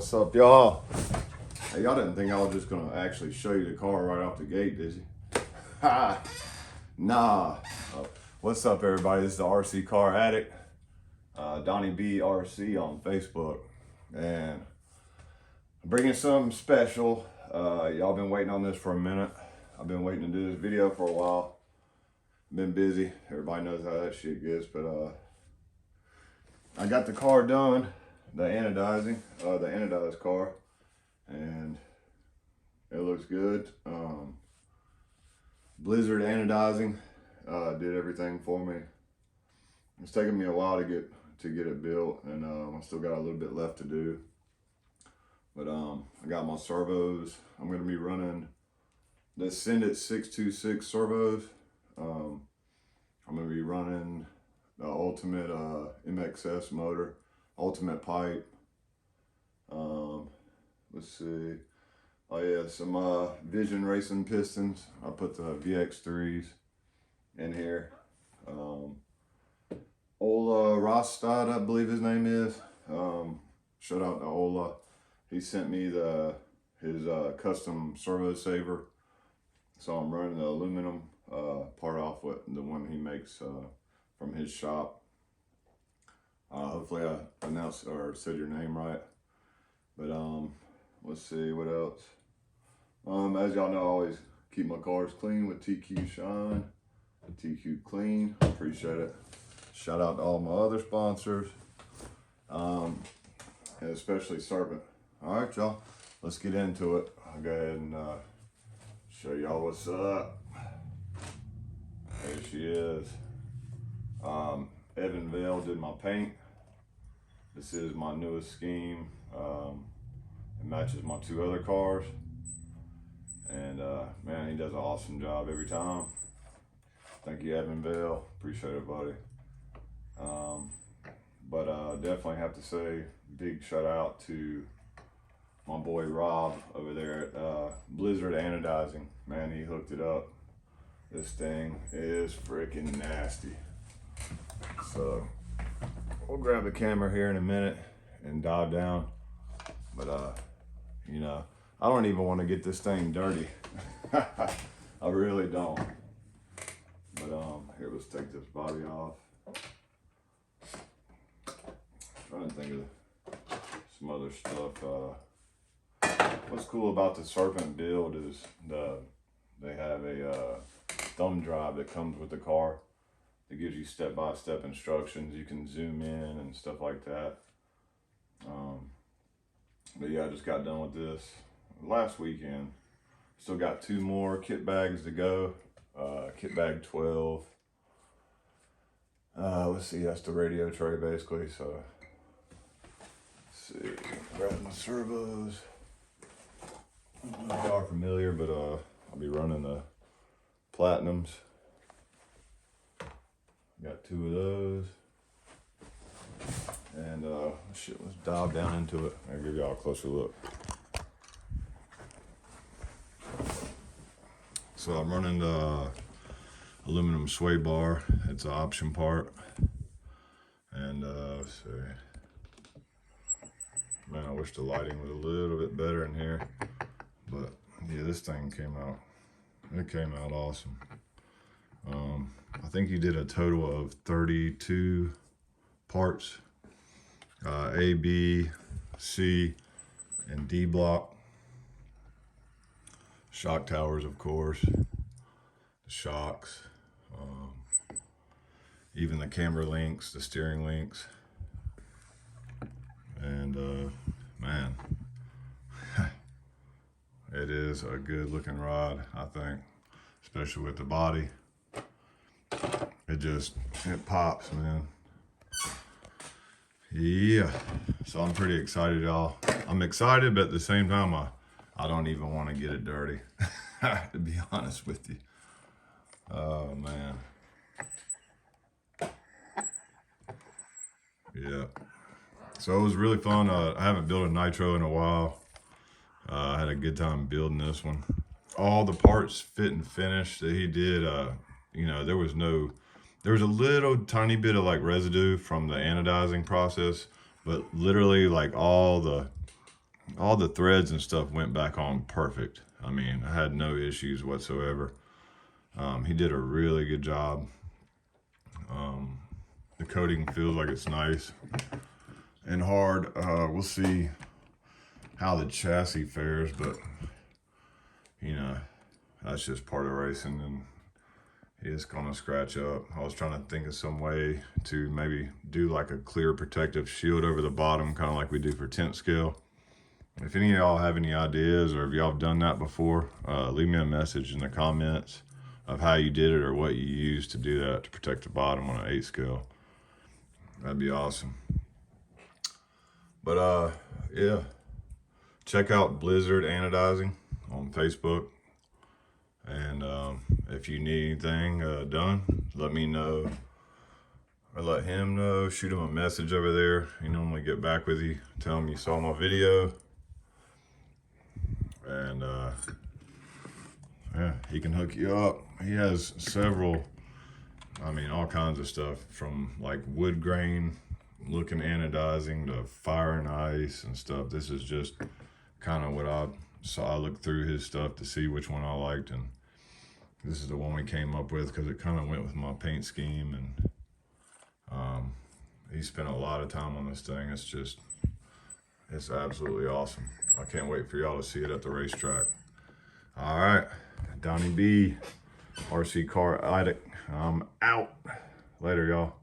What's up, y'all? Hey, y'all didn't think I was just gonna actually show you the car right off the gate, did you? Ha! Nah. What's up, everybody? This is the RC Car Addict, Donnie B RC on Facebook, and I'm bringing something special. Y'all been waiting on this for a minute. I've been waiting to do this video for a while. Been busy. Everybody knows how that shit gets, but I got the car done, the anodizing, the anodized car, and it looks good. Blizzard Anodizing did everything for me. It's taken me a while to get it built, and I still got a little bit left to do. But I got my servos. I'm gonna be running the Addict 626 servos. I'm gonna be running the ultimate MXS motor, ultimate pipe. Let's see. Oh yeah, some Vision Racing pistons. I put the VX3s in here. Ola Rostad, I believe his name is. Shout out to Ola. He sent me his custom servo saver. So I'm running the aluminum part off with the one he makes from his shop. Hopefully I announced or said your name right. But let's see what else. As y'all know, I always keep my cars clean with TQ Shine, TQ Clean. Appreciate it. Shout out to all my other sponsors, and especially Serpent. All right, y'all, let's get into it. I'll go ahead and show y'all what's up. There she is. Evan Vale did my paint. This is my newest scheme. It matches my two other cars. And man, he does an awesome job every time. Thank you, Evan Vale. Appreciate it, buddy. But definitely have to say big shout out to my boy Rob over there at Blizzard Anodizing. Man, he hooked it up. This thing is freaking nasty. So we'll grab the camera here in a minute and dive down. But you know, I don't even want to get this thing dirty. I really don't. But here, let's take this body off. Trying to think of some other stuff. What's cool about the Serpent build is they have a thumb drive that comes with the car. It gives you step-by-step instructions. You can zoom in and stuff like that. But yeah, I just got done with this last weekend. Still got 2 more kit bags to go. Kit bag 12. Let's see, that's the radio tray basically. So let's see, grab my servos. They are familiar, but I'll be running the Platinums. Got 2 of those. And shit, let's dive down into it. I'll give y'all a closer look. So I'm running the aluminum sway bar. It's an option part. And let's see. Man, I wish the lighting was a little bit better in here. But yeah, this thing came out. It came out awesome. I think he did a total of 32 parts. A, B, C, and D block. Shock towers, of course. The shocks. Even the camera links, the steering links. And man, it is a good looking rod, I think. Especially with the body. It pops, man. Yeah, so I'm pretty excited, y'all. I'm excited, but at the same time, I don't even want to get it dirty, to be honest with you. Oh, man. Yeah. So it was really fun. I haven't built a Nitro in a while. I had a good time building this one. All the parts fit and finish that he did, you know, there was a little tiny bit of like residue from the anodizing process, but literally like all the all the threads and stuff went back on perfect. I mean, I had no issues whatsoever. He did a really good job. The coating feels like it's nice and hard. We'll see how the chassis fares, but you know, that's just part of racing, and it's gonna scratch up. I was trying to think of some way to maybe do like a clear protective shield over the bottom, kind of like we do for tent scale. If any of y'all have any ideas, or if y'all have done that before, leave me a message in the comments of how you did it or what you used to do that to protect the bottom on an 8 scale. That'd be awesome. But yeah, check out Blizzard Anodizing on Facebook. And if you need anything done, let me know, or let him know. Shoot him a message over there. He normally get back with you, tell him you saw my video, and yeah, he can hook you up. He has several, I mean, all kinds of stuff, from like wood grain looking anodizing to fire and ice and stuff. This is just kind of what I saw. I looked through his stuff to see which one I liked, and this is the one we came up with because it kind of went with my paint scheme. And he spent a lot of time on this thing. It's absolutely awesome. I can't wait for y'all to see it at the racetrack. All right, Donnie B, RC Car Addict. I'm out. Later, y'all.